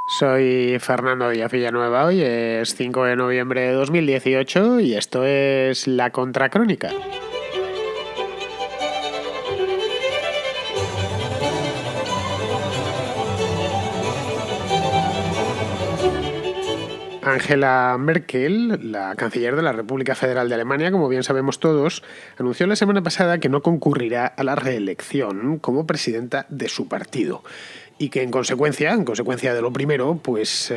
Soy Fernando Díaz Villanueva, hoy es 5 de noviembre de 2018 y esto es La Contracrónica. Angela Merkel, la canciller de la República Federal de Alemania, como bien sabemos todos, anunció la semana pasada que no concurrirá a la reelección como presidenta de su partido y que en consecuencia de lo primero, pues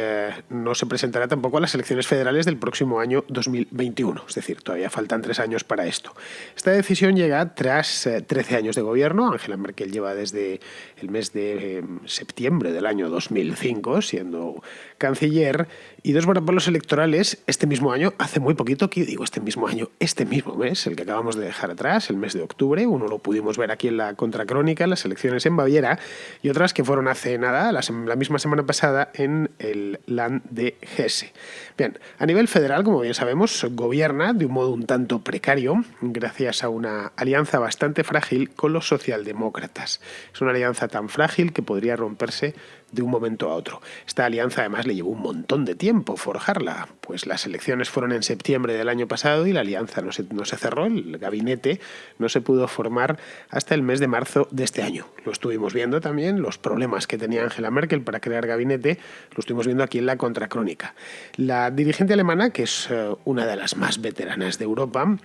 no se presentará tampoco a las elecciones federales del próximo año 2021. Es decir, todavía faltan 3 años para esto. Esta decisión llega tras 13 años de gobierno. Angela Merkel lleva desde el mes de septiembre del año 2005 siendo canciller, y dos varapalos electorales este mismo año, hace muy poquito, que digo este mismo año, este mismo mes, el que acabamos de dejar atrás, el mes de octubre. Uno lo pudimos ver aquí en la Contracrónica, las elecciones en Baviera, y otras que fueron hace nada, la misma semana pasada, en el Land de Hesse. Bien, a nivel federal, como bien sabemos, gobierna de un modo un tanto precario gracias a una alianza bastante frágil con los socialdemócratas. Es una alianza tan frágil que podría romperse de un momento a otro. Esta alianza además le llevó un montón de tiempo forjarla, pues las elecciones fueron en septiembre del año pasado y la alianza no se cerró, el gabinete no se pudo formar hasta el mes de marzo de este año. Lo estuvimos viendo también, los problemas que tenía Angela Merkel para crear gabinete, lo estuvimos viendo aquí en la Contracrónica. La dirigente alemana, que es una de las más veteranas de Europa,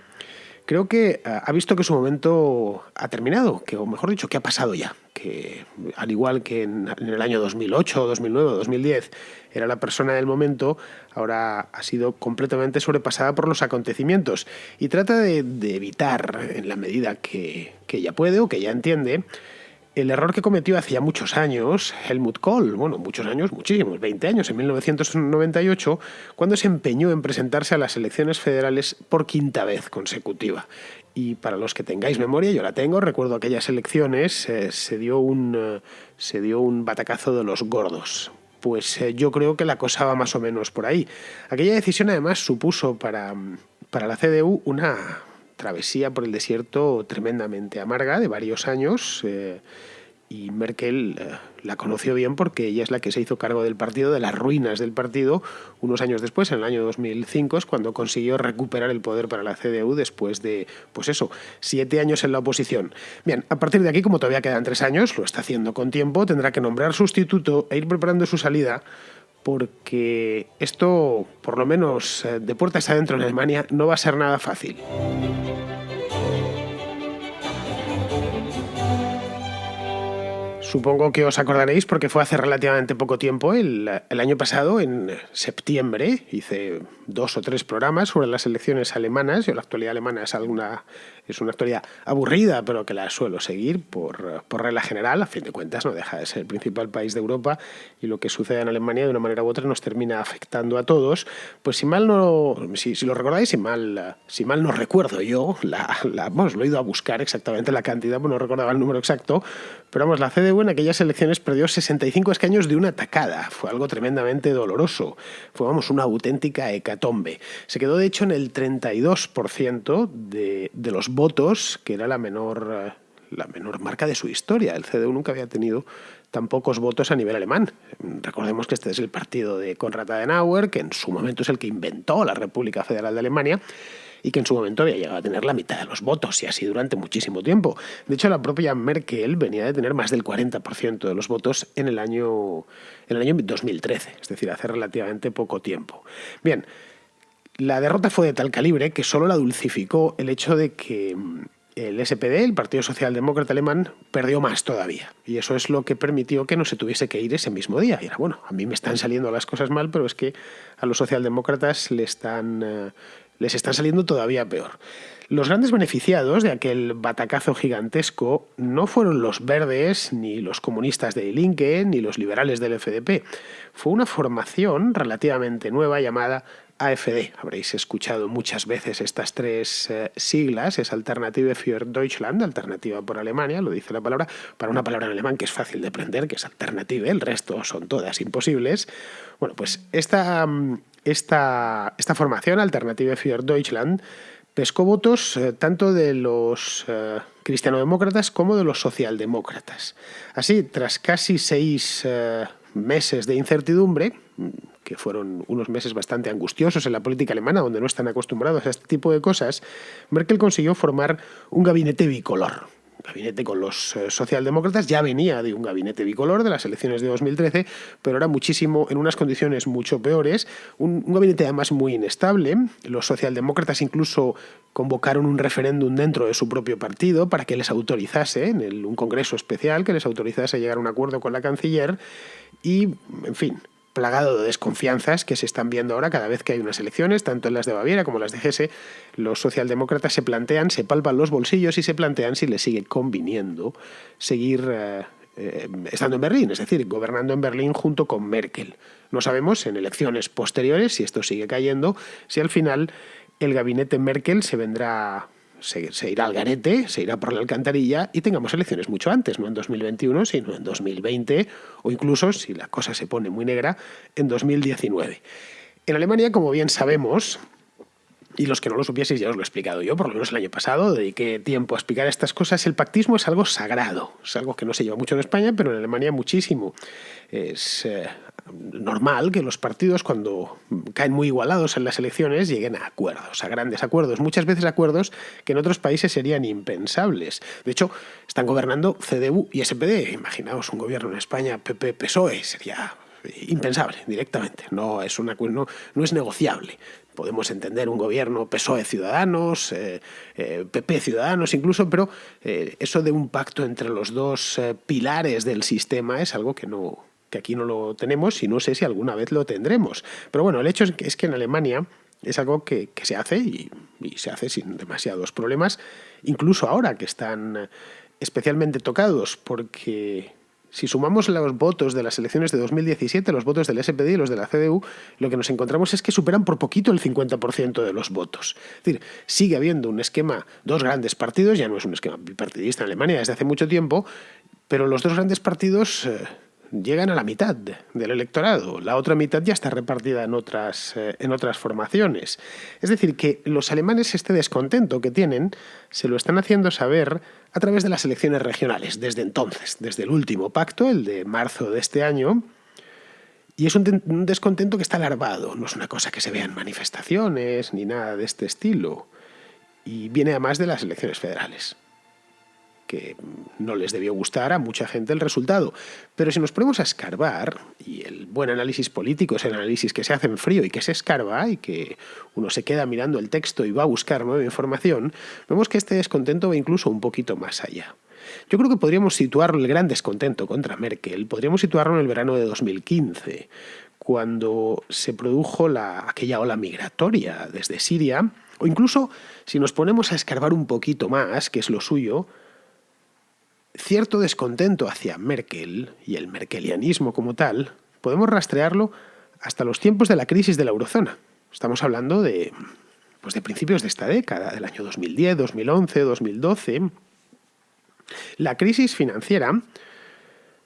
creo que ha visto que su momento ha terminado, o mejor dicho, que ha pasado ya, que al igual que en el año 2008, 2009, 2010 era la persona del momento, ahora ha sido completamente sobrepasada por los acontecimientos y trata de evitar, en la medida que ella puede o que ella entiende, el error que cometió hace ya muchos años Helmut Kohl, muchos años, muchísimos, 20 años, en 1998, cuando se empeñó en presentarse a las elecciones federales por quinta vez consecutiva. Y para los que tengáis memoria, yo la tengo, recuerdo aquellas elecciones, se dio un batacazo de los gordos. Pues yo creo que la cosa va más o menos por ahí. Aquella decisión además supuso para la CDU una travesía por el desierto tremendamente amarga de varios años, y Merkel la conoció bien porque ella es la que se hizo cargo del partido, de las ruinas del partido. Unos años después, en el año 2005, es cuando consiguió recuperar el poder para la CDU después de, 7 años en la oposición. Bien, a partir de aquí, como todavía quedan 3 años, lo está haciendo con tiempo, tendrá que nombrar sustituto e ir preparando su salida, porque esto, por lo menos de puertas adentro en Alemania, no va a ser nada fácil. Supongo que os acordaréis porque fue hace relativamente poco tiempo, el año pasado, en septiembre, hice 2 o 3 programas sobre las elecciones alemanas. Yo la actualidad alemana es una actualidad aburrida, pero que la suelo seguir por regla general. A fin de cuentas no deja de ser el principal país de Europa y lo que sucede en Alemania de una manera u otra nos termina afectando a todos. Pues si lo recordáis, si mal no recuerdo yo, lo he ido a buscar exactamente la cantidad, no recordaba el número exacto, pero vamos, la CDU en aquellas elecciones perdió 65 escaños de una tacada. Fue algo tremendamente doloroso. Fue, una auténtica hecatombe. Se quedó, de hecho, en el 32% de los votos, que era la menor marca de su historia. El CDU nunca había tenido tan pocos votos a nivel alemán. Recordemos que este es el partido de Konrad Adenauer, que en su momento es el que inventó la República Federal de Alemania, y que en su momento había llegado a tener la mitad de los votos, y así durante muchísimo tiempo. De hecho, la propia Merkel venía de tener más del 40% de los votos en el año 2013, es decir, hace relativamente poco tiempo. Bien, la derrota fue de tal calibre que solo la dulcificó el hecho de que el SPD, el Partido Socialdemócrata Alemán, perdió más todavía. Y eso es lo que permitió que no se tuviese que ir ese mismo día. Y era, a mí me están saliendo las cosas mal, pero es que a los socialdemócratas les están saliendo todavía peor. Los grandes beneficiados de aquel batacazo gigantesco no fueron los verdes, ni los comunistas de Die Linke, ni los liberales del FDP. Fue una formación relativamente nueva llamada AfD. Habréis escuchado muchas veces estas 3 siglas. Es Alternative für Deutschland, alternativa por Alemania, lo dice la palabra, para una palabra en alemán que es fácil de aprender, que es Alternative, el resto son todas imposibles. Pues esta formación, Alternative für Deutschland, pescó votos tanto de los cristianodemócratas como de los socialdemócratas. Así, tras casi 6 meses de incertidumbre, que fueron unos meses bastante angustiosos en la política alemana, donde no están acostumbrados a este tipo de cosas, Merkel consiguió formar un gabinete bicolor. Gabinete con los socialdemócratas, ya venía de un gabinete bicolor de las elecciones de 2013, pero era muchísimo, en unas condiciones mucho peores, un gabinete además muy inestable. Los socialdemócratas incluso convocaron un referéndum dentro de su propio partido para que les autorizase, un congreso especial que les autorizase a llegar a un acuerdo con la canciller y, en fin, plagado de desconfianzas que se están viendo ahora cada vez que hay unas elecciones, tanto en las de Baviera como en las de Hesse. Los socialdemócratas se palpan los bolsillos y se plantean si les sigue conviniendo seguir estando en Berlín, es decir, gobernando en Berlín junto con Merkel. No sabemos en elecciones posteriores, si esto sigue cayendo, si al final el gabinete Merkel se irá al garete, se irá por la alcantarilla y tengamos elecciones mucho antes, no en 2021, sino en 2020 o incluso, si la cosa se pone muy negra, en 2019. En Alemania, como bien sabemos, y los que no lo supieseis ya os lo he explicado yo, por lo menos el año pasado, dediqué tiempo a explicar estas cosas, el pactismo es algo sagrado, es algo que no se lleva mucho en España, pero en Alemania muchísimo. Es normal que los partidos, cuando caen muy igualados en las elecciones, lleguen a acuerdos, a grandes acuerdos, muchas veces acuerdos que en otros países serían impensables. De hecho, están gobernando CDU y SPD. Imaginaos un gobierno en España PP-PSOE, sería impensable directamente, no es negociable. Podemos entender un gobierno PSOE-Ciudadanos, PP-Ciudadanos incluso, pero eso de un pacto entre los dos pilares del sistema es algo que aquí no lo tenemos y no sé si alguna vez lo tendremos. Pero bueno, el hecho es que en Alemania es algo que se hace y se hace sin demasiados problemas, incluso ahora que están especialmente tocados, porque si sumamos los votos de las elecciones de 2017, los votos del SPD y los de la CDU, lo que nos encontramos es que superan por poquito el 50% de los votos. Es decir, sigue habiendo un esquema, dos grandes partidos, ya no es un esquema bipartidista en Alemania desde hace mucho tiempo, pero los dos grandes partidos llegan a la mitad del electorado. La otra mitad ya está repartida en otras formaciones. Es decir, que los alemanes este descontento que tienen se lo están haciendo saber a través de las elecciones regionales, desde entonces, desde el último pacto, el de marzo de este año, y es un descontento que está alarmado, no es una cosa que se vea en manifestaciones ni nada de este estilo, y viene además de las elecciones federales, que no les debió gustar a mucha gente el resultado. Pero si nos ponemos a escarbar, y el buen análisis político es el análisis que se hace en frío y que se escarba y que uno se queda mirando el texto y va a buscar nueva información, vemos que este descontento va incluso un poquito más allá. Yo creo que podríamos situarlo, el gran descontento contra Merkel, podríamos situarlo en el verano de 2015, cuando se produjo aquella ola migratoria desde Siria, o incluso si nos ponemos a escarbar un poquito más, que es lo suyo, cierto descontento hacia Merkel y el merkelianismo como tal, podemos rastrearlo hasta los tiempos de la crisis de la eurozona. Estamos hablando de principios de esta década, del año 2010, 2011, 2012. La crisis financiera,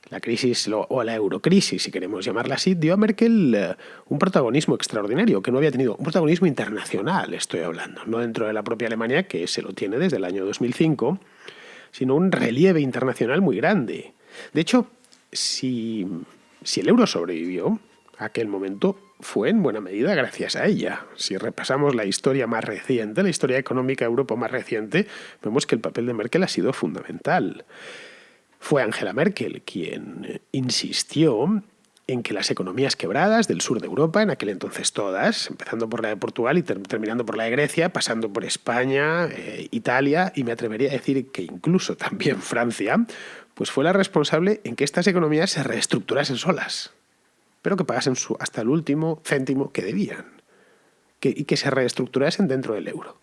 la crisis o la eurocrisis, si queremos llamarla así, dio a Merkel un protagonismo extraordinario, que no había tenido, un protagonismo internacional, estoy hablando, no dentro de la propia Alemania, que se lo tiene desde el año 2005, sino un relieve internacional muy grande. De hecho, si el euro sobrevivió a aquel momento, fue en buena medida gracias a ella. Si repasamos la historia más reciente, la historia económica de Europa más reciente, vemos que el papel de Merkel ha sido fundamental. Fue Angela Merkel quien insistió en que las economías quebradas del sur de Europa, en aquel entonces todas, empezando por la de Portugal y terminando por la de Grecia, pasando por España, Italia y me atrevería a decir que incluso también Francia, pues fue la responsable en que estas economías se reestructurasen solas, pero que pagasen hasta el último céntimo que debían y que se reestructurasen dentro del euro,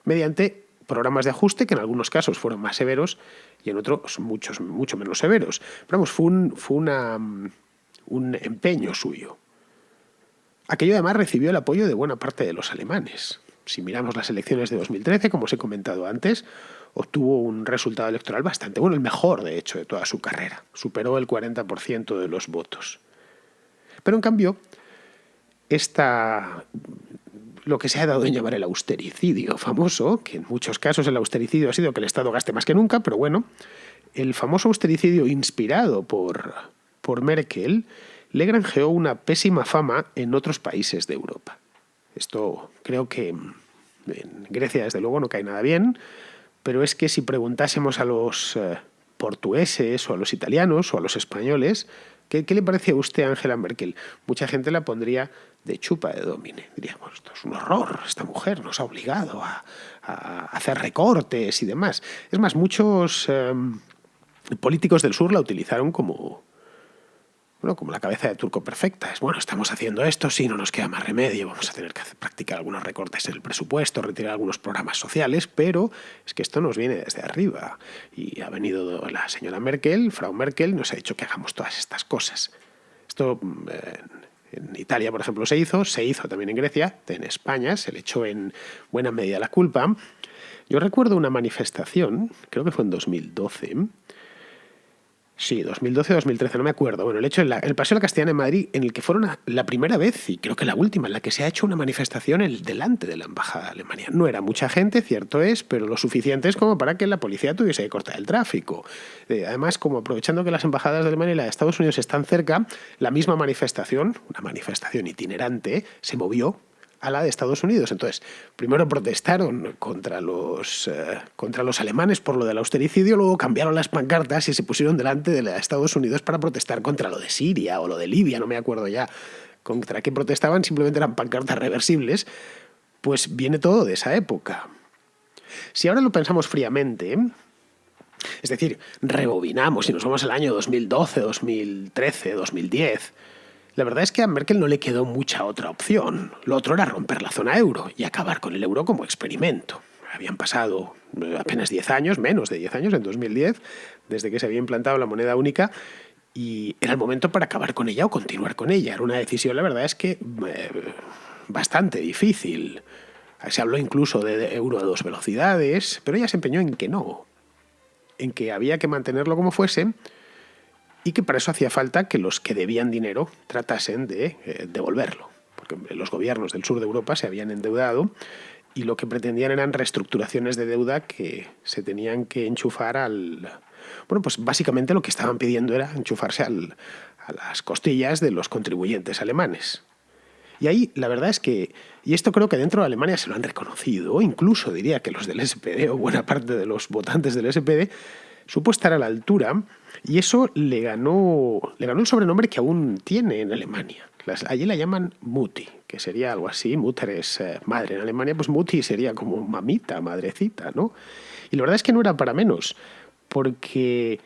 mediante programas de ajuste que en algunos casos fueron más severos y en otros mucho menos severos. Pero vamos, fue un empeño suyo. Aquello además recibió el apoyo de buena parte de los alemanes. Si miramos las elecciones de 2013, como os he comentado antes, obtuvo un resultado electoral bastante bueno, el mejor de hecho de toda su carrera. Superó el 40% de los votos. Pero en cambio, lo que se ha dado en llamar el austericidio famoso, que en muchos casos el austericidio ha sido que el Estado gaste más que nunca, pero bueno, el famoso austericidio inspirado por Merkel le granjeó una pésima fama en otros países de Europa. Esto creo que en Grecia, desde luego, no cae nada bien, pero es que si preguntásemos a los portugueses o a los italianos o a los españoles, ¿qué le parece a usted a Angela Merkel? Mucha gente la pondría de chupa de domine. Diríamos, esto es un horror, esta mujer nos ha obligado a hacer recortes y demás. Es más, muchos políticos del sur la utilizaron como la cabeza de turco perfecta. Es, bueno, estamos haciendo esto, sí, no nos queda más remedio, vamos a tener que practicar algunos recortes en el presupuesto, retirar algunos programas sociales, pero es que esto nos viene desde arriba. Y ha venido la señora Merkel, Frau Merkel, nos ha dicho que hagamos todas estas cosas. Esto en Italia, por ejemplo, se hizo también en Grecia, en España se le echó en buena medida la culpa. Yo recuerdo una manifestación, creo que fue en 2012, sí, 2012-2013, no me acuerdo. Bueno, el Paseo de la Castellana en Madrid, en el que fueron la primera vez, y creo que la última, en la que se ha hecho una manifestación delante de la Embajada de Alemania. No era mucha gente, cierto es, pero lo suficiente es como para que la policía tuviese que cortar el tráfico. Además, como aprovechando que las embajadas de Alemania y la de Estados Unidos están cerca, la misma manifestación, una manifestación itinerante, se movió a la de Estados Unidos. Entonces, primero protestaron contra los alemanes por lo del austericidio, luego cambiaron las pancartas y se pusieron delante de la de Estados Unidos para protestar contra lo de Siria o lo de Libia, no me acuerdo ya contra qué protestaban, simplemente eran pancartas reversibles. Pues viene todo de esa época. Si ahora lo pensamos fríamente, es decir, rebobinamos y nos vamos al año 2012, 2013, 2010, la verdad es que a Merkel no le quedó mucha otra opción. Lo otro era romper la zona euro y acabar con el euro como experimento. Habían pasado apenas 10 años, menos de 10 años, en 2010, desde que se había implantado la moneda única, y era el momento para acabar con ella o continuar con ella. Era una decisión, la verdad es que bastante difícil. Se habló incluso de euro a 2 velocidades, pero ella se empeñó en que no, en que había que mantenerlo como fuese, y que para eso hacía falta que los que debían dinero tratasen de devolverlo. Porque los gobiernos del sur de Europa se habían endeudado y lo que pretendían eran reestructuraciones de deuda que se tenían que enchufar Bueno, pues básicamente lo que estaban pidiendo era enchufarse a las costillas de los contribuyentes alemanes. Y ahí la verdad es que, y esto creo que dentro de Alemania se lo han reconocido, incluso diría que los del SPD o buena parte de los votantes del SPD, supo estar a la altura, y eso le ganó el sobrenombre que aún tiene en Alemania. Allí la llaman Mutti, que sería algo así. Mutter es madre en Alemania, pues Mutti sería como mamita, madrecita, ¿no? Y la verdad es que no era para menos, porque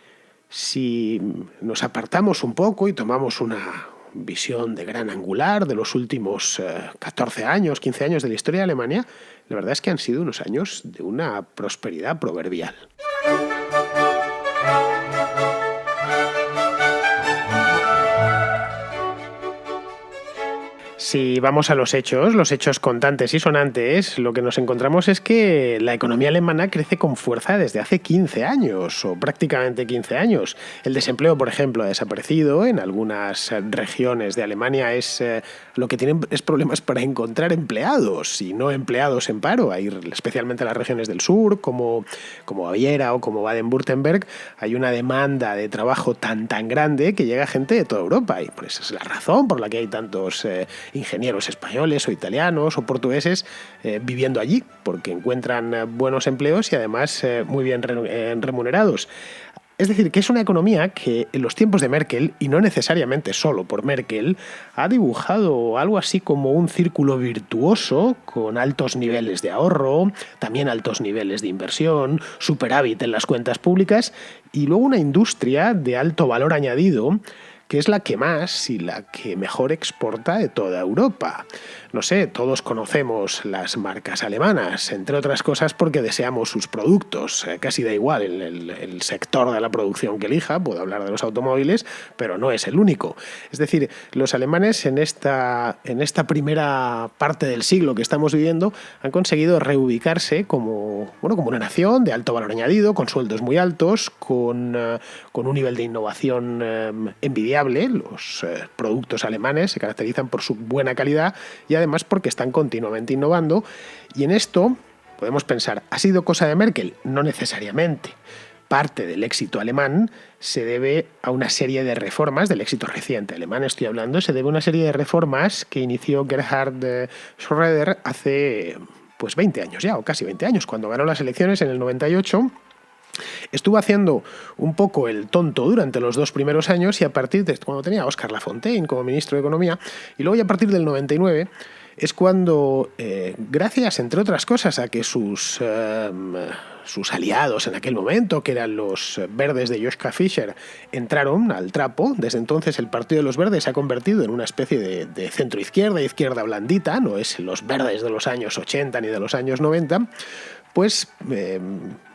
si nos apartamos un poco y tomamos una visión de gran angular de los últimos 14 años, 15 años de la historia de Alemania, la verdad es que han sido unos años de una prosperidad proverbial. Si vamos a los hechos contantes y sonantes, lo que nos encontramos es que la economía alemana crece con fuerza desde hace 15 años, o prácticamente 15 años. El desempleo, por ejemplo, ha desaparecido. En algunas regiones de Alemania lo que tienen es problemas para encontrar empleados y no empleados en paro. Hay, especialmente en las regiones del sur, como Baviera o como Baden-Württemberg, hay una demanda de trabajo tan grande que llega gente de toda Europa. Y por esa es la razón por la que hay tantos ingenieros españoles o italianos o portugueses viviendo allí, porque encuentran buenos empleos y además muy bien remunerados. Es decir, que es una economía que en los tiempos de Merkel, y no necesariamente solo por Merkel, ha dibujado algo así como un círculo virtuoso con altos niveles de ahorro, también altos niveles de inversión, superávit en las cuentas públicas y luego una industria de alto valor añadido que es la que más y la que mejor exporta de toda Europa. No sé, todos conocemos las marcas alemanas, entre otras cosas porque deseamos sus productos. Casi da igual el sector de la producción que elija, puedo hablar de los automóviles, pero no es el único. Es decir, los alemanes en esta primera parte del siglo que estamos viviendo han conseguido reubicarse como una nación de alto valor añadido, con sueldos muy altos, con un nivel de innovación envidiable. Los productos alemanes se caracterizan por su buena calidad y además porque están continuamente innovando. Y en esto podemos pensar, ¿ha sido cosa de Merkel? No necesariamente. parte del éxito alemán se debe a una serie de reformas, del éxito reciente alemán estoy hablando, se debe a una serie de reformas que inició Gerhard Schröder hace pues 20 años ya, o casi 20 años, cuando ganó las elecciones en el 98. Estuvo haciendo un poco el tonto durante los 2 primeros años y a partir de cuando tenía a Óscar Lafontaine como ministro de Economía, y luego ya a partir del 99 es cuando, gracias, entre otras cosas, a que sus aliados en aquel momento, que eran los verdes de Joschka Fischer, entraron al trapo. Desde entonces el Partido de los Verdes se ha convertido en una especie de centro-izquierda, izquierda blandita, no es los verdes de los años 80 ni de los años 90, pues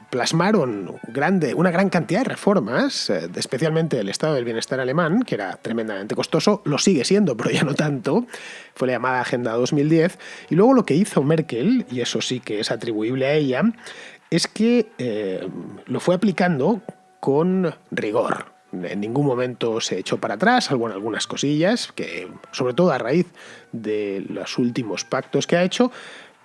plasmaron una gran cantidad de reformas, especialmente el estado del bienestar alemán, que era tremendamente costoso, lo sigue siendo, pero ya no tanto, fue la llamada Agenda 2010, y luego lo que hizo Merkel, y eso sí que es atribuible a ella, es que lo fue aplicando con rigor. En ningún momento se echó para atrás, salvo en algunas cosillas, que sobre todo a raíz de los últimos pactos que ha hecho,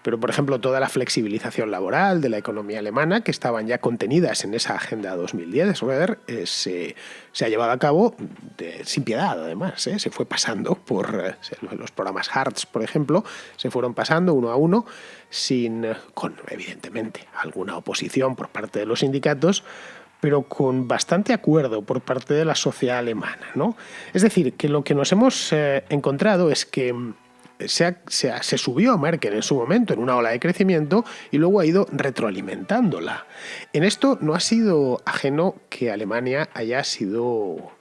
pero, por ejemplo, toda la flexibilización laboral de la economía alemana, que estaban ya contenidas en esa Agenda 2010 de Schröder, se ha llevado a cabo sin piedad, además. Se fue pasando por los programas Hartz, por ejemplo, se fueron pasando uno a uno, con, evidentemente, alguna oposición por parte de los sindicatos, pero con bastante acuerdo por parte de la sociedad alemana, ¿no? Es decir, que lo que nos hemos encontrado es que se subió a Merkel en su momento en una ola de crecimiento y luego ha ido retroalimentándola. En esto no ha sido ajeno que Alemania haya sido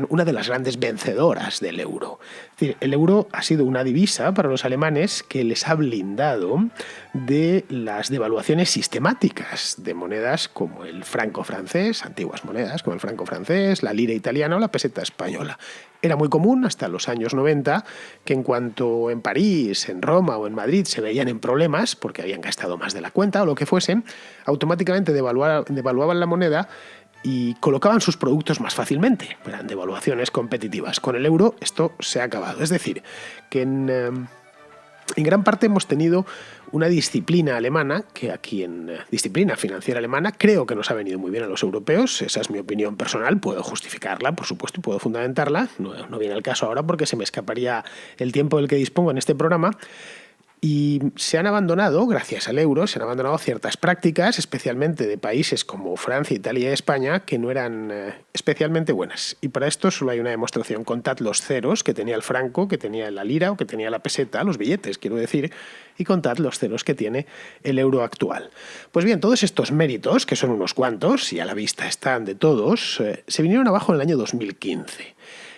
una de las grandes vencedoras del euro. Es decir, el euro ha sido una divisa para los alemanes que les ha blindado de las devaluaciones sistemáticas de monedas como el franco francés, antiguas monedas como el franco francés, la lira italiana o la peseta española. Era muy común hasta los años 90 que en cuanto en París, en Roma o en Madrid se veían en problemas porque habían gastado más de la cuenta o lo que fuese, automáticamente devaluaban la moneda y colocaban sus productos más fácilmente. Eran devaluaciones competitivas. Con el euro esto se ha acabado. Es decir, que en gran parte hemos tenido una disciplina alemana, disciplina financiera alemana, creo que nos ha venido muy bien a los europeos, esa es mi opinión personal, puedo justificarla, por supuesto, y puedo fundamentarla, no viene al caso ahora porque se me escaparía el tiempo del que dispongo en este programa. Y se han abandonado, gracias al euro, se han abandonado ciertas prácticas, especialmente de países como Francia, Italia y España, que no eran especialmente buenas. Y para esto solo hay una demostración. Contad los ceros que tenía el franco, que tenía la lira o que tenía la peseta, los billetes, quiero decir, y contad los ceros que tiene el euro actual. Pues bien, todos estos méritos, que son unos cuantos, y a la vista están de todos, se vinieron abajo en el año 2015.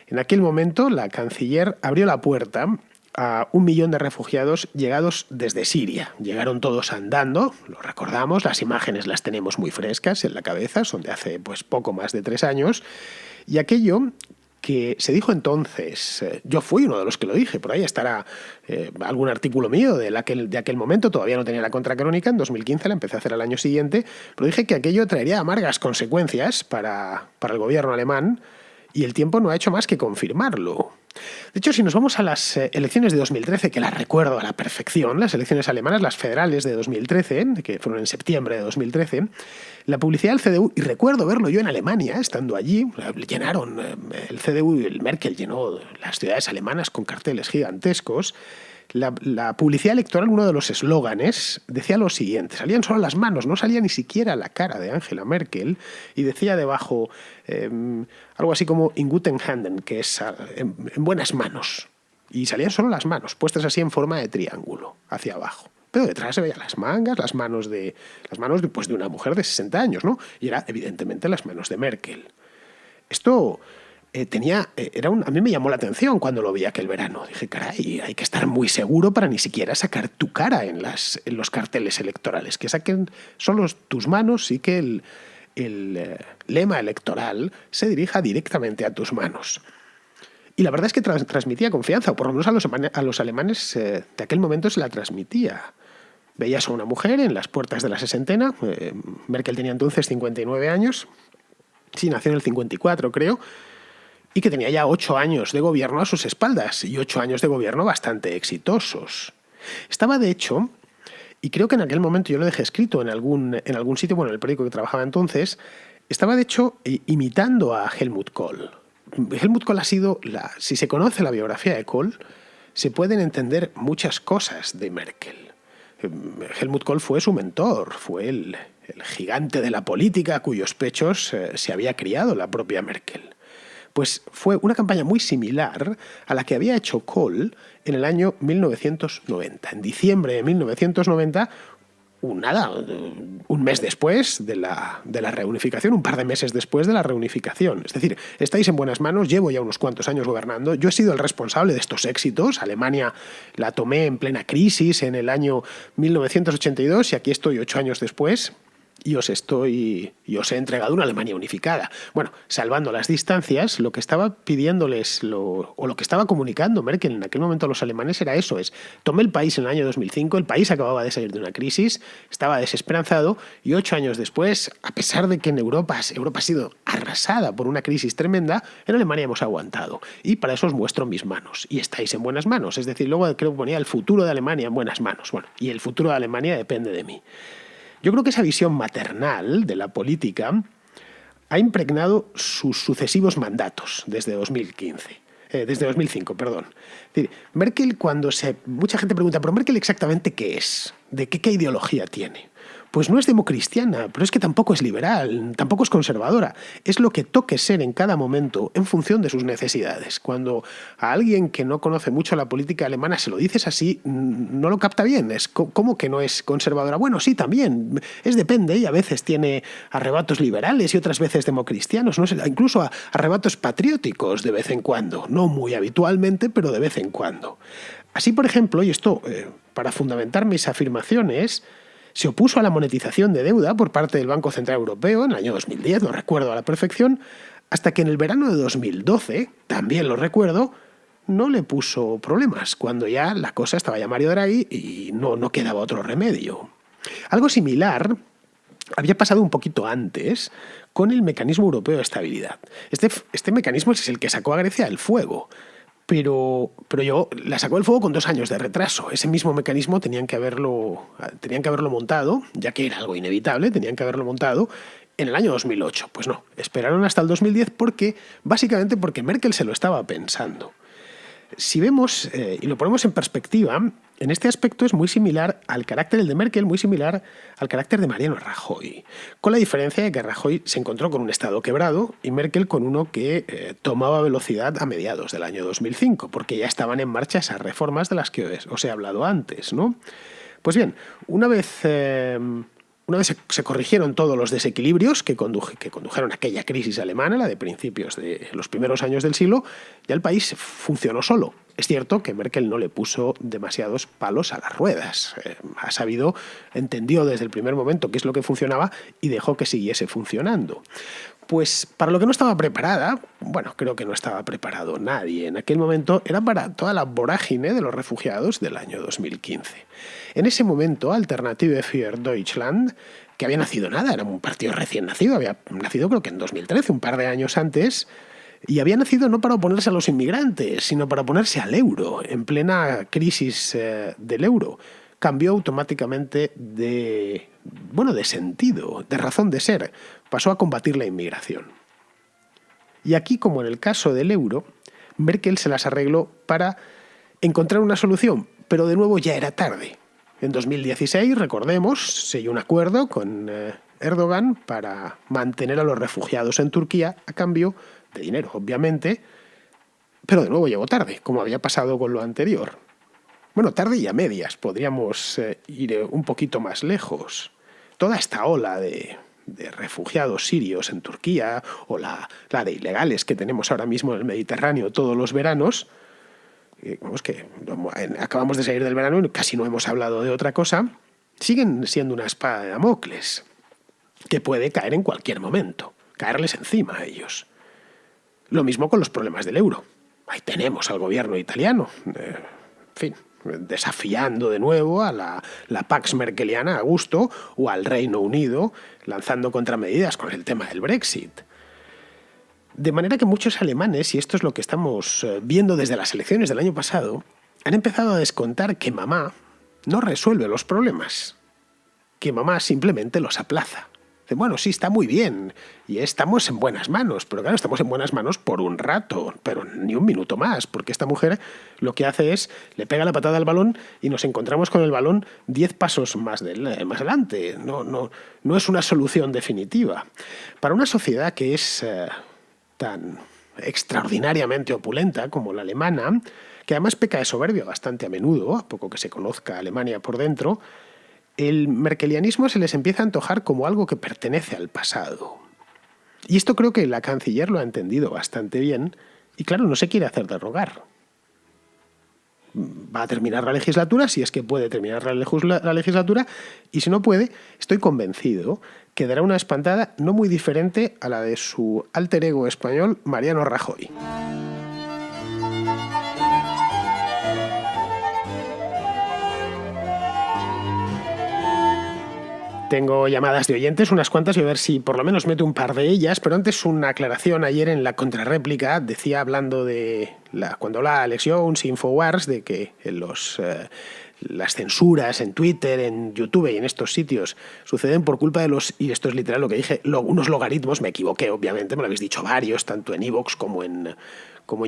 En aquel momento, la canciller abrió la puerta a 1 millón de refugiados llegados desde Siria. Llegaron todos andando, lo recordamos, las imágenes las tenemos muy frescas en la cabeza, son de hace pues poco más de 3 años, y aquello que se dijo entonces, yo fui uno de los que lo dije, por ahí estará algún artículo mío de aquel momento, todavía no tenía la contracrónica, en 2015 la empecé a hacer al año siguiente, pero dije que aquello traería amargas consecuencias para el gobierno alemán, y el tiempo no ha hecho más que confirmarlo. De hecho, si nos vamos a las elecciones de 2013, que las recuerdo a la perfección, las elecciones alemanas, las federales de 2013, que fueron en septiembre de 2013, la publicidad del CDU, y recuerdo verlo yo en Alemania, estando allí, llenaron el CDU, el Merkel llenó las ciudades alemanas con carteles gigantescos. La publicidad electoral, uno de los eslóganes, decía lo siguiente, salían solo las manos, no salía ni siquiera la cara de Angela Merkel, y decía debajo algo así como in guten Händen, que es en buenas manos, y salían solo las manos, puestas así en forma de triángulo, hacia abajo. Pero detrás se veían las mangas, las manos de una mujer de 60 años, ¿no? Y era evidentemente las manos de Merkel. Esto a mí me llamó la atención cuando lo vi aquel verano. Dije, caray, hay que estar muy seguro para ni siquiera sacar tu cara en los carteles electorales, que saquen solo tus manos y que el lema electoral se dirija directamente a tus manos. Y la verdad es que transmitía confianza, o por lo menos a los alemanes de aquel momento se la transmitía. Veías a una mujer en las puertas de la sesentena, Merkel tenía entonces 59 años, sí, nació en el 54 creo, y que tenía ya 8 años de gobierno a sus espaldas, y 8 años de gobierno bastante exitosos. Estaba, de hecho, y creo que en aquel momento yo lo dejé escrito en algún sitio, bueno, en el periódico que trabajaba entonces, Estaba, de hecho, imitando a Helmut Kohl. Helmut Kohl ha sido, si se conoce la biografía de Kohl, se pueden entender muchas cosas de Merkel. Helmut Kohl fue su mentor, fue el gigante de la política a cuyos pechos se había criado la propia Merkel. Pues fue una campaña muy similar a la que había hecho Kohl en el año 1990. En diciembre de 1990, un mes después de la reunificación, un par de meses después de la reunificación. Es decir, estáis en buenas manos, llevo ya unos cuantos años gobernando, yo he sido el responsable de estos éxitos. Alemania la tomé en plena crisis en el año 1982 y aquí estoy 8 años después. Y os he entregado una Alemania unificada. Bueno, salvando las distancias, lo que estaba pidiéndoles, lo que estaba comunicando Merkel en aquel momento a los alemanes era eso, tomé el país en el año 2005, el país acababa de salir de una crisis, estaba desesperanzado, y 8 años después, a pesar de que en Europa ha sido arrasada por una crisis tremenda, en Alemania hemos aguantado. Y para eso os muestro mis manos. Y estáis en buenas manos. Es decir, luego creo que ponía el futuro de Alemania en buenas manos. Bueno, y el futuro de Alemania depende de mí. Yo creo que esa visión maternal de la política ha impregnado sus sucesivos mandatos desde 2005, perdón. Es decir, Merkel, mucha gente pregunta, ¿pero Merkel exactamente qué es? ¿De qué ideología tiene? Pues no es democristiana, pero es que tampoco es liberal, tampoco es conservadora. Es lo que toque ser en cada momento en función de sus necesidades. Cuando a alguien que no conoce mucho la política alemana se lo dices así, no lo capta bien. ¿Cómo que no es conservadora? Bueno, sí, también. Depende, y a veces tiene arrebatos liberales y otras veces democristianos, no sé, incluso arrebatos patrióticos de vez en cuando. No muy habitualmente, pero de vez en cuando. Así, por ejemplo, y esto para fundamentar mis afirmaciones, se opuso a la monetización de deuda por parte del Banco Central Europeo en el año 2010, lo recuerdo a la perfección, hasta que en el verano de 2012, también lo recuerdo, no le puso problemas, cuando ya la cosa estaba ya Mario Draghi y no quedaba otro remedio. Algo similar había pasado un poquito antes con el mecanismo europeo de estabilidad. Este mecanismo es el que sacó a Grecia del fuego. Pero yo la sacó del fuego con 2 años de retraso. Ese mismo mecanismo tenían que haberlo montado, ya que era algo inevitable, tenían que haberlo montado en el año 2008. Pues no, esperaron hasta el 2010 básicamente porque Merkel se lo estaba pensando. Si vemos y lo ponemos en perspectiva, en este aspecto es muy similar al carácter de Merkel, muy similar al carácter de Mariano Rajoy, con la diferencia de que Rajoy se encontró con un Estado quebrado y Merkel con uno que tomaba velocidad a mediados del año 2005, porque ya estaban en marcha esas reformas de las que os he hablado antes, ¿no? Pues bien, una vez se corrigieron todos los desequilibrios que condujeron a aquella crisis alemana, la de principios de los primeros años del siglo, ya el país funcionó solo. Es cierto que Merkel no le puso demasiados palos a las ruedas. Entendió desde el primer momento qué es lo que funcionaba y dejó que siguiese funcionando. Pues para lo que no estaba preparada, bueno, creo que no estaba preparado nadie en aquel momento, era para toda la vorágine de los refugiados del año 2015. En ese momento, Alternative für Deutschland, que había nacido era un partido recién nacido, había nacido creo que en 2013, un par de años antes, y había nacido no para oponerse a los inmigrantes, sino para oponerse al euro, en plena crisis del euro. Cambió automáticamente de sentido, de razón de ser. Pasó a combatir la inmigración. Y aquí, como en el caso del euro, Merkel se las arregló para encontrar una solución, pero de nuevo ya era tarde. En 2016, recordemos, selló un acuerdo con Erdogan para mantener a los refugiados en Turquía a cambio de dinero, obviamente, pero de nuevo llegó tarde, como había pasado con lo anterior. Bueno, tarde y a medias, podríamos ir un poquito más lejos. Toda esta ola de refugiados sirios en Turquía o la de ilegales que tenemos ahora mismo en el Mediterráneo todos los veranos, que acabamos de salir del verano y casi no hemos hablado de otra cosa, siguen siendo una espada de Damocles que puede caer en cualquier momento, caerles encima a ellos. Lo mismo con los problemas del euro. Ahí tenemos al gobierno italiano, en fin, desafiando de nuevo a la Pax Merkeliana a gusto, o al Reino Unido lanzando contramedidas con el tema del Brexit. De manera que muchos alemanes, y esto es lo que estamos viendo desde las elecciones del año pasado, han empezado a descontar que mamá no resuelve los problemas, que mamá simplemente los aplaza. Bueno, sí, está muy bien y estamos en buenas manos, pero claro, estamos en buenas manos por un rato, pero ni un minuto más, porque esta mujer lo que hace es, le pega la patada al balón y nos encontramos con el balón 10 pasos más adelante. No es una solución definitiva. Para una sociedad que es tan extraordinariamente opulenta como la alemana, que además peca de soberbia bastante a menudo, a poco que se conozca Alemania por dentro, el merkelianismo se les empieza a antojar como algo que pertenece al pasado. Y esto creo que la canciller lo ha entendido bastante bien y claro, no se quiere hacer de rogar. Va a terminar la legislatura, si es que puede terminar la legislatura, y si no puede, estoy convencido que dará una espantada no muy diferente a la de su alter ego español, Mariano Rajoy. Tengo llamadas de oyentes, unas cuantas, y a ver si por lo menos meto un par de ellas, pero antes una aclaración. Ayer en la contrarréplica decía, hablando de cuando hablaba Alex Jones, Infowars, de que las censuras en Twitter, en YouTube y en estos sitios suceden por culpa de y esto es literal lo que dije, unos logaritmos. Me equivoqué, obviamente, me lo habéis dicho varios, tanto en iVoox como en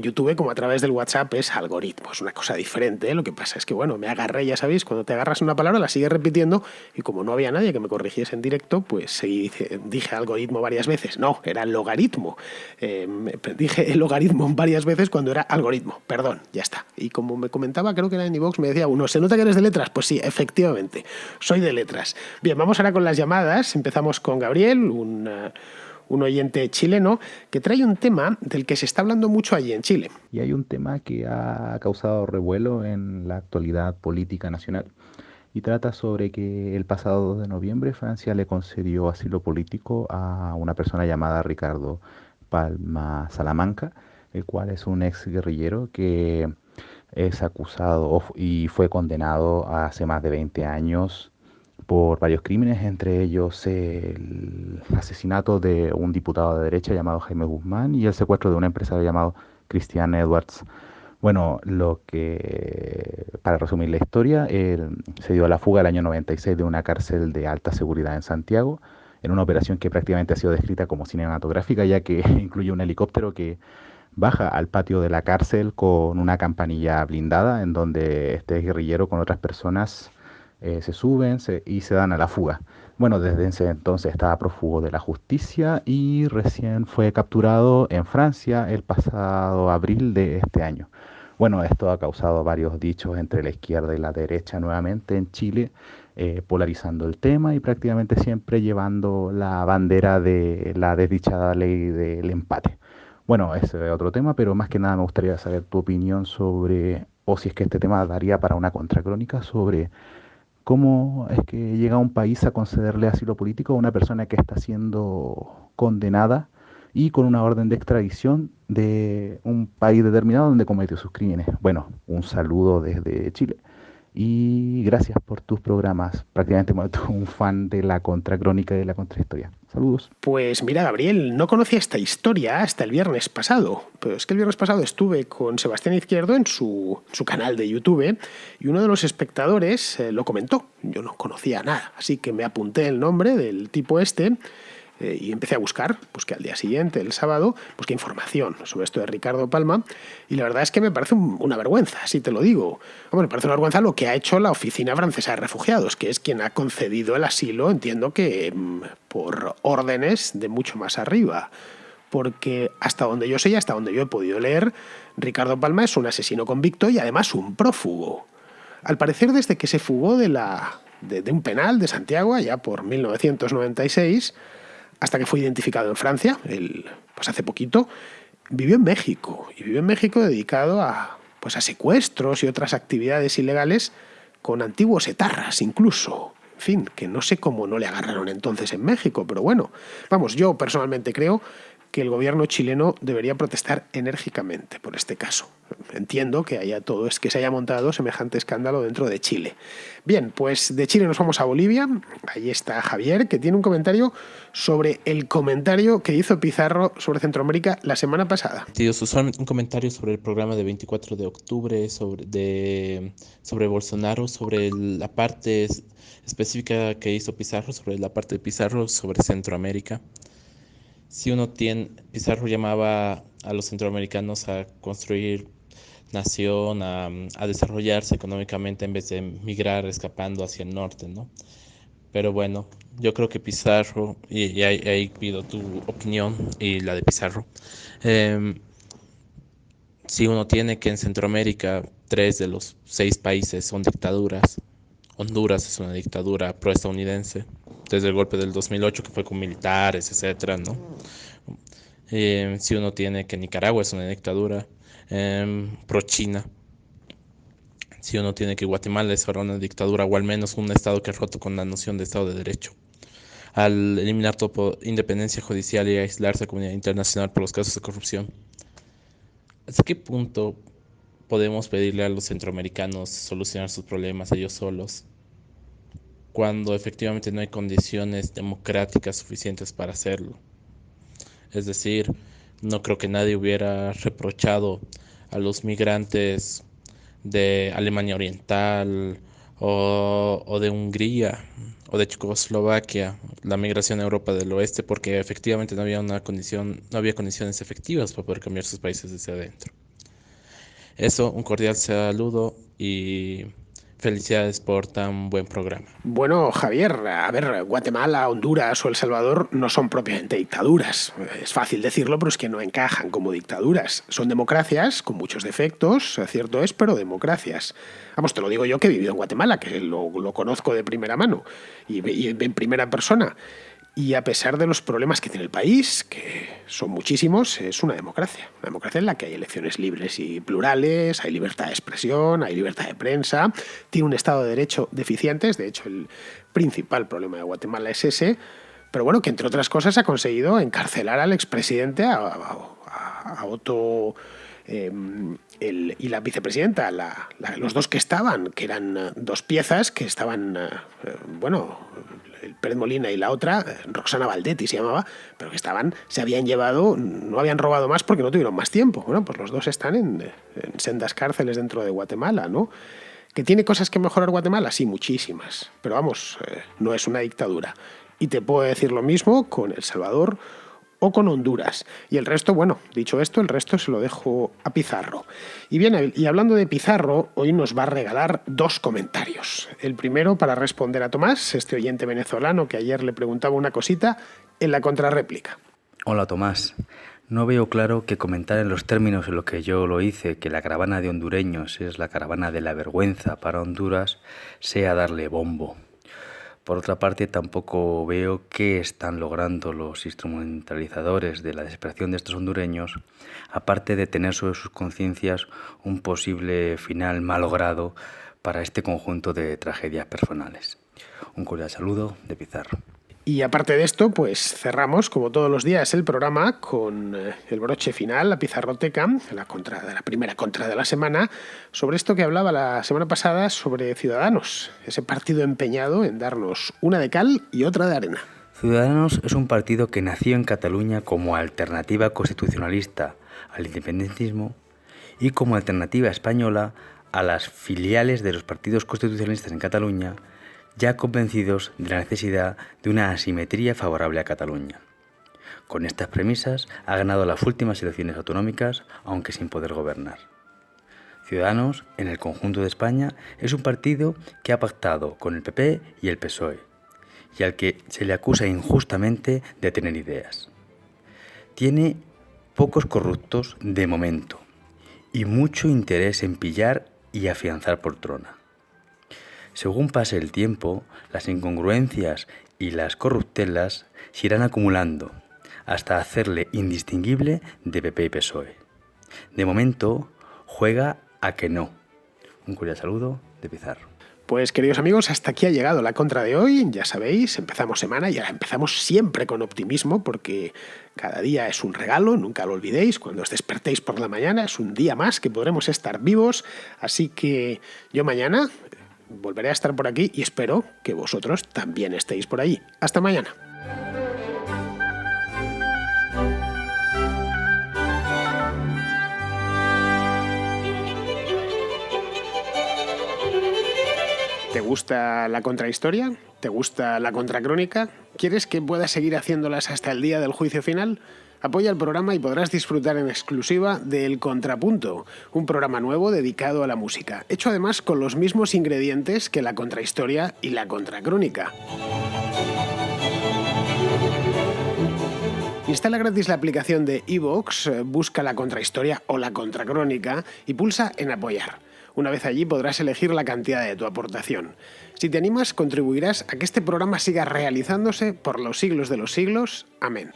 YouTube, como a través del WhatsApp, es algoritmo, es una cosa diferente, ¿eh? Lo que pasa es que, bueno, me agarré, ya sabéis, cuando te agarras una palabra la sigues repitiendo y como no había nadie que me corrigiese en directo, pues dije algoritmo varias veces. No, era logaritmo. Dije el logaritmo varias veces cuando era algoritmo. Perdón, ya está. Y como me comentaba, creo que era en iVoox, me decía uno, ¿se nota que eres de letras? Pues sí, efectivamente, soy de letras. Bien, vamos ahora con las llamadas. Empezamos con Gabriel, un oyente chileno que trae un tema del que se está hablando mucho allí en Chile. Y hay un tema que ha causado revuelo en la actualidad política nacional y trata sobre que el pasado 2 de noviembre Francia le concedió asilo político a una persona llamada Ricardo Palma Salamanca, el cual es un ex guerrillero que es acusado y fue condenado hace más de 20 años por varios crímenes, entre ellos el asesinato de un diputado de derecha llamado Jaime Guzmán y el secuestro de un empresario llamado Christian Edwards. Bueno, para resumir la historia, él se dio a la fuga el año 96 de una cárcel de alta seguridad en Santiago, en una operación que prácticamente ha sido descrita como cinematográfica, ya que incluye un helicóptero que baja al patio de la cárcel con una campanilla blindada, en donde este guerrillero con otras personas se suben y se dan a la fuga. Bueno, desde ese entonces estaba prófugo de la justicia y recién fue capturado en Francia el pasado abril de este año. Bueno, esto ha causado varios dichos entre la izquierda y la derecha nuevamente en Chile, polarizando el tema y prácticamente siempre llevando la bandera de la desdichada ley del empate. Bueno, ese es otro tema, pero más que nada me gustaría saber tu opinión sobre, o si es que este tema daría para una contracrónica sobre cómo es que llega un país a concederle asilo político a una persona que está siendo condenada y con una orden de extradición de un país determinado donde cometió sus crímenes. Bueno, un saludo desde Chile y gracias por tus programas. Prácticamente me he vuelto un fan de la contracrónica y de la contrahistoria. Saludos. Pues mira, Gabriel, no conocía esta historia hasta el viernes pasado, pero es que el viernes pasado estuve con Sebastián Izquierdo en su canal de YouTube y uno de los espectadores lo comentó. Yo no conocía nada, así que me apunté el nombre del tipo y empecé a busqué al día siguiente, el sábado, busqué información sobre esto de Ricardo Palma y la verdad es que me parece una vergüenza, así te lo digo. Hombre, me parece una vergüenza lo que ha hecho la Oficina Francesa de Refugiados, que es quien ha concedido el asilo, entiendo que por órdenes de mucho más arriba. Porque hasta donde yo sé y hasta donde yo he podido leer, Ricardo Palma es un asesino convicto y además un prófugo. Al parecer, desde que se fugó de un penal de Santiago, allá por 1996, hasta que fue identificado en Francia, pues hace poquito, vivió en México. Y vivió en México dedicado a secuestros y otras actividades ilegales con antiguos etarras incluso. En fin, que no sé cómo no le agarraron entonces en México, pero bueno, vamos, yo personalmente creo que el gobierno chileno debería protestar enérgicamente por este caso. Entiendo que que se haya montado semejante escándalo dentro de Chile. Bien, pues de Chile nos vamos a Bolivia. Ahí está Javier, que tiene un comentario sobre el comentario que hizo Pizarro sobre Centroamérica la semana pasada. Sí, un comentario sobre el programa de 24 de octubre, sobre Bolsonaro, sobre la parte específica que hizo Pizarro, sobre la parte de Pizarro sobre Centroamérica. Pizarro llamaba a los centroamericanos a construir nación, a desarrollarse económicamente en vez de migrar escapando hacia el norte, ¿no? Pero bueno, yo creo que Pizarro, y ahí pido tu opinión y la de Pizarro, si uno tiene que en Centroamérica 3 de los 6 países son dictaduras, Honduras es una dictadura proestadounidense, desde el golpe del 2008 que fue con militares, etcétera, ¿no? Si uno tiene que Nicaragua es una dictadura pro-China, si uno tiene que Guatemala es ahora una dictadura o al menos un estado que ha roto con la noción de Estado de Derecho, al eliminar toda independencia judicial y aislarse a la comunidad internacional por los casos de corrupción. ¿Hasta qué punto podemos pedirle a los centroamericanos solucionar sus problemas ellos solos cuando efectivamente no hay condiciones democráticas suficientes para hacerlo? Es decir, no creo que nadie hubiera reprochado a los migrantes de Alemania Oriental o de Hungría o de Checoslovaquia, la migración a Europa del Oeste, porque efectivamente no había condiciones efectivas para poder cambiar sus países desde adentro. Eso, un cordial saludo y felicidades por tan buen programa. Bueno, Javier, a ver, Guatemala, Honduras o El Salvador no son propiamente dictaduras. Es fácil decirlo, pero es que no encajan como dictaduras. Son democracias con muchos defectos, cierto es, pero democracias. Vamos, te lo digo yo que he vivido en Guatemala, que lo conozco de primera mano y en primera persona. Y a pesar de los problemas que tiene el país, que son muchísimos, es una democracia. Una democracia en la que hay elecciones libres y plurales, hay libertad de expresión, hay libertad de prensa, tiene un Estado de Derecho deficiente. De hecho, el principal problema de Guatemala es ese. Pero bueno, que entre otras cosas ha conseguido encarcelar al expresidente, a Otto y la vicepresidenta, los dos que estaban, que eran dos piezas que estaban, el Pérez Molina y la otra, Roxana Valdetti se llamaba, pero que se habían llevado, no habían robado más porque no tuvieron más tiempo. Bueno, pues los dos están en sendas cárceles dentro de Guatemala, ¿no? ¿Que tiene cosas que mejorar Guatemala? Sí, muchísimas. Pero vamos, no es una dictadura. Y te puedo decir lo mismo con El Salvador o con Honduras. Y el resto, bueno, dicho esto, el resto se lo dejo a Pizarro. Y bien, y hablando de Pizarro, hoy nos va a regalar 2 comentarios. El primero para responder a Tomás, este oyente venezolano que ayer le preguntaba una cosita en la contrarréplica. Hola Tomás, no veo claro que comentar en los términos en los que yo lo hice, que la caravana de hondureños es la caravana de la vergüenza para Honduras, sea darle bombo. Por otra parte, tampoco veo qué están logrando los instrumentalizadores de la desesperación de estos hondureños, aparte de tener sobre sus conciencias un posible final malogrado para este conjunto de tragedias personales. Un cordial saludo de Pizarro. Y aparte de esto, pues cerramos, como todos los días, el programa con el broche final, la pizarroteca, la primera contra de la semana, sobre esto que hablaba la semana pasada sobre Ciudadanos, ese partido empeñado en darnos una de cal y otra de arena. Ciudadanos es un partido que nació en Cataluña como alternativa constitucionalista al independentismo y como alternativa española a las filiales de los partidos constitucionalistas en Cataluña, ya convencidos de la necesidad de una asimetría favorable a Cataluña. Con estas premisas ha ganado las últimas elecciones autonómicas, aunque sin poder gobernar. Ciudadanos, en el conjunto de España, es un partido que ha pactado con el PP y el PSOE, y al que se le acusa injustamente de tener ideas. Tiene pocos corruptos de momento, y mucho interés en pillar y afianzar poltrona. Según pase el tiempo, las incongruencias y las corruptelas se irán acumulando hasta hacerle indistinguible de PP y PSOE. De momento, juega a que no. Un cordial saludo de Pizarro. Pues queridos amigos, hasta aquí ha llegado la contra de hoy. Ya sabéis, empezamos semana y ahora empezamos siempre con optimismo porque cada día es un regalo, nunca lo olvidéis. Cuando os despertéis por la mañana es un día más que podremos estar vivos. Así que yo mañana volveré a estar por aquí y espero que vosotros también estéis por allí. Hasta mañana. ¿Te gusta la contrahistoria? ¿Te gusta la contracrónica? ¿Quieres que pueda seguir haciéndolas hasta el día del juicio final? Apoya el programa y podrás disfrutar en exclusiva de El Contrapunto, un programa nuevo dedicado a la música, hecho además con los mismos ingredientes que la contrahistoria y la contracrónica. Instala gratis la aplicación de iVoox, busca la contrahistoria o la contracrónica y pulsa en apoyar. Una vez allí podrás elegir la cantidad de tu aportación. Si te animas, contribuirás a que este programa siga realizándose por los siglos de los siglos. Amén.